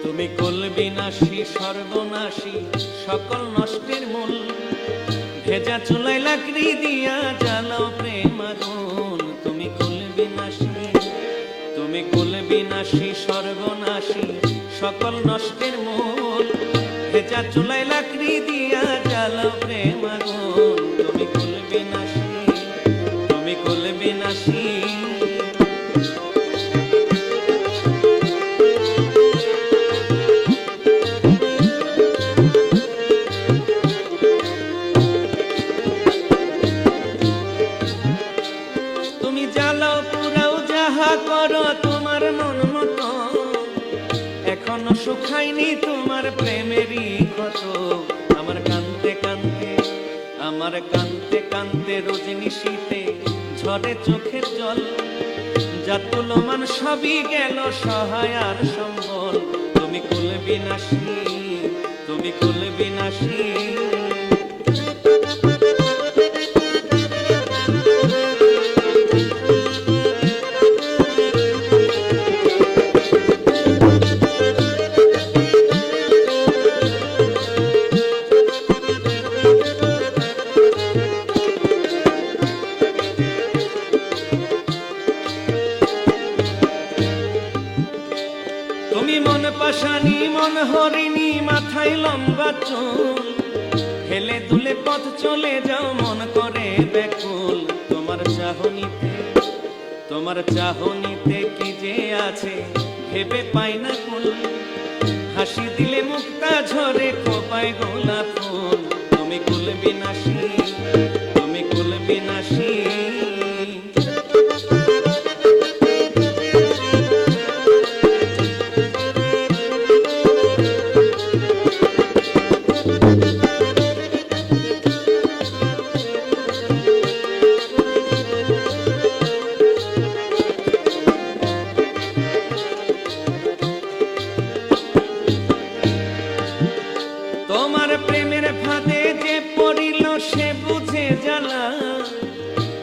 তুমি কুলবিনাশী সর্বনাশী সকল নষ্টের মূল, ভেজা চুলায় লাকড়ি দিয়া জ্বালাও প্রেম আগুন। তুমি কুলবিনাশী, তুমি কুলবিনাশী সর্বনাশী সকল নষ্টের মূল, ভেজা চুলায় লাকড়ি দিয়া জ্বালাও প্রেম আগুন। তুমি কুলবিনাশী, তুমি কুলবিনাশী। তুমি জ্বালাও পুরাও যাহা করো তোমার মন মতো, এখনো শুকায়নি তোমার প্রেমেরই ক্ষত। আমার কান্তে কান্তে, আমার কান্তে কান্তে রজনী শীতে ঝরে চোখের জল, যা তুলমান সবই গেল সহায় আর সম্বল। তুমি কুলবিনাশী, তুমি কুলবিনাশী। তুমি মন পাশানি মন হরিণী, মাথায় লম্বা চুল, হেলে দুলে পথ চলে যাও মন করে ব্যাকুল। তোমার চাহনিতে, তোমার চাহনিতে কি যে আছে ভেবে পাই না কুল, হাসি দিলে মুক্তা ঝরে খোপায় গোলাপ ফুল। তুমি কুলবিনাশী, তুমি কুলবিনাশী। তোমার প্রেমের ফাঁদে যে পড়িল সে বুঝে জ্বালা,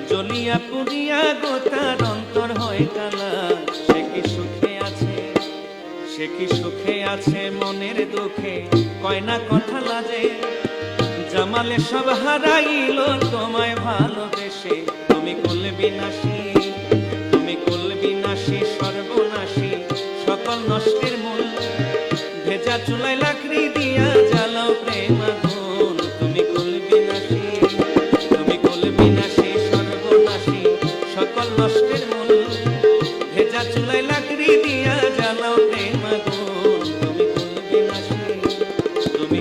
জ্বলিয়া পুড়িয়া গোতার অন্তর হয় কালা। সে কি সুখে আছে, সে কি সুখে আছে মনের দুঃখে কয় না কথা লাজে, জামালে সব হারাইল তোমায় ভালোবেসে। তুমি কুলবিনাশী, তুমি কুলবিনাশী সর্বনাশী সকল নষ্টের মূল, ভেজা চুলায় লাকড়ি দিয়া জ্বালাও প্রেম আগুন। তুমি কুলবিনাশী, তুমি কুলবিনাশী সর্বনাশী সকল নষ্টের মূল, ভেজা চুলায় লাকড়ি দিয়া জ্বালাও প্রেম আগুন। তুমি কুলবিনাশী, তুমি